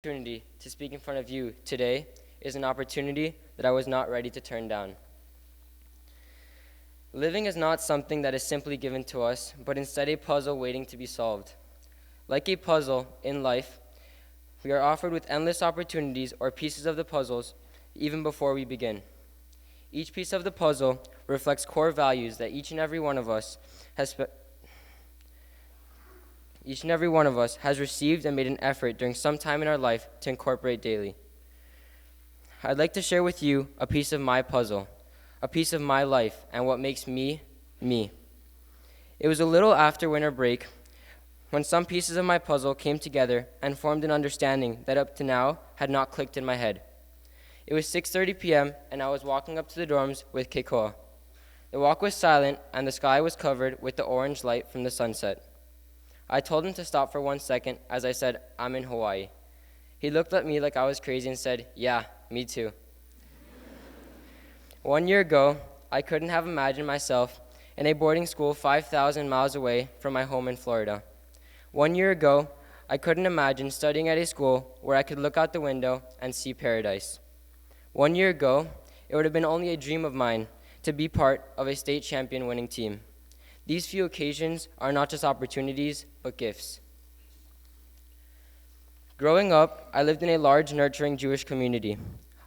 Opportunity to speak in front of you today is an opportunity that I was not ready to turn down. Living is not something that is simply given to us, but instead a puzzle waiting to be solved. Like a puzzle in life, we are offered with endless opportunities or pieces of the puzzles even before we begin. Each piece of the puzzle reflects core values that each and every one of us has received and made an effort during some time in our life to incorporate daily. I'd like to share with you a piece of my puzzle, a piece of my life, and what makes me, me. It was a little after winter break when some pieces of my puzzle came together and formed an understanding that up to now had not clicked in my head. It was 6:30 p.m. and I was walking up to the dorms with Keikoa. The walk was silent and the sky was covered with the orange light from the sunset. I told him to stop for 1 second as I said, "I'm in Hawaii." He looked at me like I was crazy and said, "Yeah, me too." 1 year ago, I couldn't have imagined myself in a boarding school 5,000 miles away from my home in Florida. 1 year ago, I couldn't imagine studying at a school where I could look out the window and see paradise. 1 year ago, it would have been only a dream of mine to be part of a state champion winning team. These few occasions are not just opportunities, but gifts. Growing up, I lived in a large, nurturing Jewish community.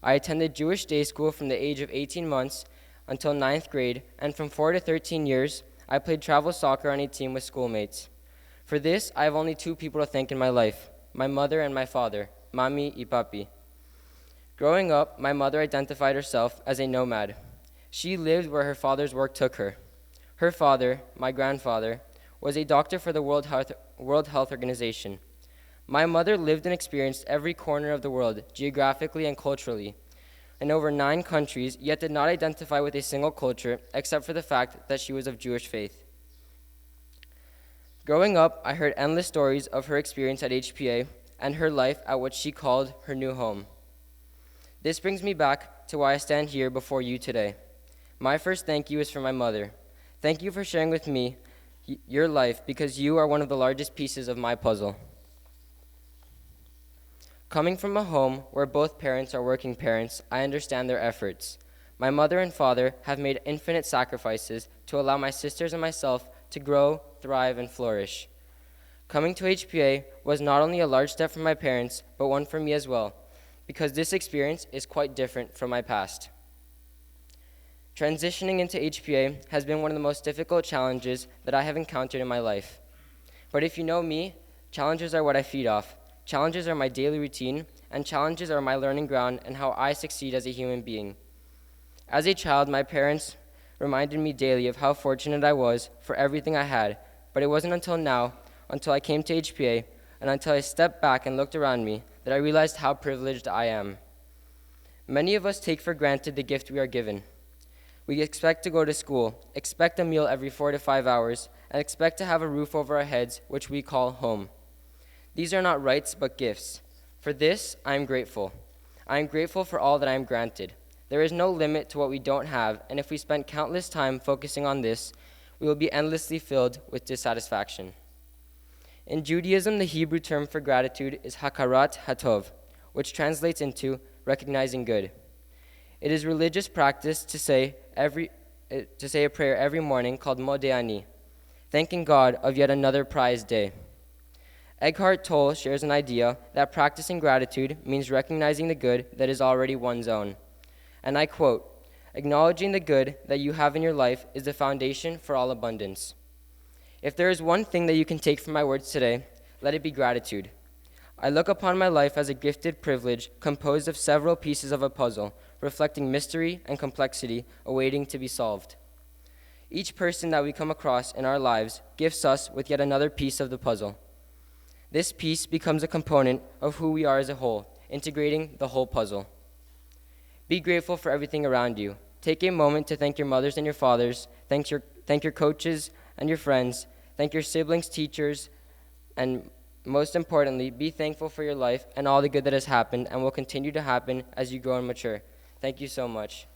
I attended Jewish day school from the age of 18 months until 9th grade, and from 4 to 13 years, I played travel soccer on a team with schoolmates. For this, I have only two people to thank in my life, my mother and my father, Mami y Papi. Growing up, my mother identified herself as a nomad. She lived where her father's work took her. Her father, my grandfather, was a doctor for the World Health Organization. My mother lived and experienced every corner of the world, geographically and culturally, in over 9 countries, yet did not identify with a single culture except for the fact that she was of Jewish faith. Growing up, I heard endless stories of her experience at HPA and her life at what she called her new home. This brings me back to why I stand here before you today. My first thank you is for my mother. Thank you for sharing with me your life because you are one of the largest pieces of my puzzle. Coming from a home where both parents are working parents, I understand their efforts. My mother and father have made infinite sacrifices to allow my sisters and myself to grow, thrive, and flourish. Coming to HPA was not only a large step for my parents, but one for me as well, because this experience is quite different from my past. Transitioning into HPA has been one of the most difficult challenges that I have encountered in my life. But if you know me, challenges are what I feed off. Challenges are my daily routine, and challenges are my learning ground and how I succeed as a human being. As a child, my parents reminded me daily of how fortunate I was for everything I had, but it wasn't until now, until I came to HPA, and until I stepped back and looked around me, that I realized how privileged I am. Many of us take for granted the gift we are given. We expect to go to school, expect a meal every 4 to 5 hours, and expect to have a roof over our heads, which we call home. These are not rights, but gifts. For this, I am grateful. I am grateful for all that I am granted. There is no limit to what we don't have, and if we spend countless time focusing on this, we will be endlessly filled with dissatisfaction. In Judaism, the Hebrew term for gratitude is hakarat hatov, which translates into recognizing good. It is religious practice to say a prayer every morning called Modeani, thanking God of yet another prized day. Eckhart Tolle shares an idea that practicing gratitude means recognizing the good that is already one's own. And I quote, "Acknowledging the good that you have in your life is the foundation for all abundance." If there is one thing that you can take from my words today, let it be gratitude. I look upon my life as a gifted privilege composed of several pieces of a puzzle, reflecting mystery and complexity awaiting to be solved. Each person that we come across in our lives gifts us with yet another piece of the puzzle. This piece becomes a component of who we are as a whole, integrating the whole puzzle. Be grateful for everything around you. Take a moment to thank your mothers and your fathers, thank your coaches and your friends, thank your siblings, teachers, and most importantly, be thankful for your life and all the good that has happened and will continue to happen as you grow and mature. Thank you so much.